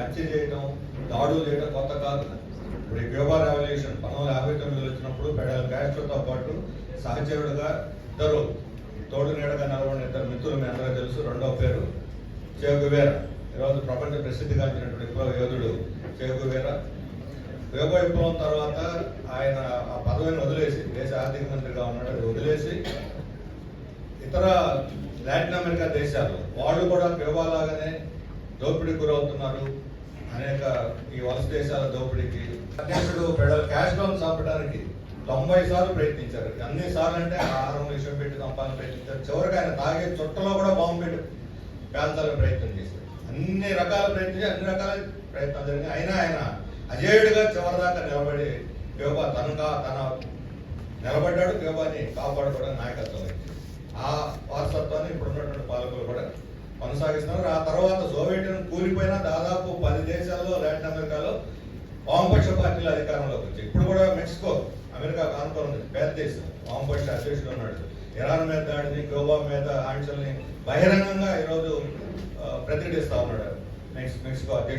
హత్య చేయడం, దాడులు చేయడం కొత్త కాదు. ఇప్పుడు ఈ క్యూబా రెవల్యూషన్ 1959లో వచ్చినప్పుడు ఫెడరల్ క్యాస్ట్రోతో పాటు సహచరుడుగా ఇద్దరు తోడు నీడగా నిలబడిన ఇద్దరు మిత్రులు మీ అందరూ తెలుసు. రెండవ పేరు చే గువేరా. ఈరోజు ప్రపంచ ప్రసిద్ధిగాంచినటువంటి విప్లవ యోధుడు చే గువేరా. క్యూబా విప్లవం తర్వాత ఆయన ఆ పదవిని వదిలేసి, దేశ ఆర్థిక మంత్రిగా ఉన్నాడు, అది వదిలేసి ఇతర లాటిన్ అమెరికా దేశాలు వాళ్ళు కూడా క్యూబా లాగానే దోపిడీకి గురవుతున్నారు. అనేక ఈ వలస దేశాల దోపిడీకి అధ్యక్షుడు ఫెడరల్ క్యాస్ట్రోను చంపడానికి 90 సార్లు ప్రయత్నించారు. అన్ని సార్లు అంటే ఆహారం విషయం పెట్టి చంపాలని ప్రయత్నించారు. చివరికి ఆయన తాగే చుట్టలో కూడా బాంబు పెట్టి పేల్చాలని ప్రయత్నం చేశారు. అన్ని రకాల ప్రయత్నం జరిగింది. అయినా ఆయన అజేయుడిగా చివరిదాకా నిలబడి క్యూబా తన నిలబడ్డాడు. క్యూబాని కాపాడుకోవడానికి నాయకత్వం వహించింది. ఆ వారసత్వాన్ని ఇప్పుడున్నటువంటి పాలకులు కూడా కొనసాగిస్తున్నారు. ఆ తర్వాత సోవియట్ యూనియన్ కూలిపోయినా దాదాపు 10 దేశాల్లో లాటిన్ అమెరికాలో వామపక్ష పార్టీలు అధికారంలోకి వచ్చాయి. ఇప్పుడు కూడా మెక్సికో అమెరికా ఆనుకోని పేద దేశం, వామపక్ష అధ్యక్షుడు ఉన్నాడు. ఇరాన్ మీద దాడిని, క్యూబా మీద ఆంక్షల్ని బహిరంగంగా ఈరోజు ప్రతిఘటిస్తా ఉన్నాడు మెక్సికో అధ్యక్షుడు.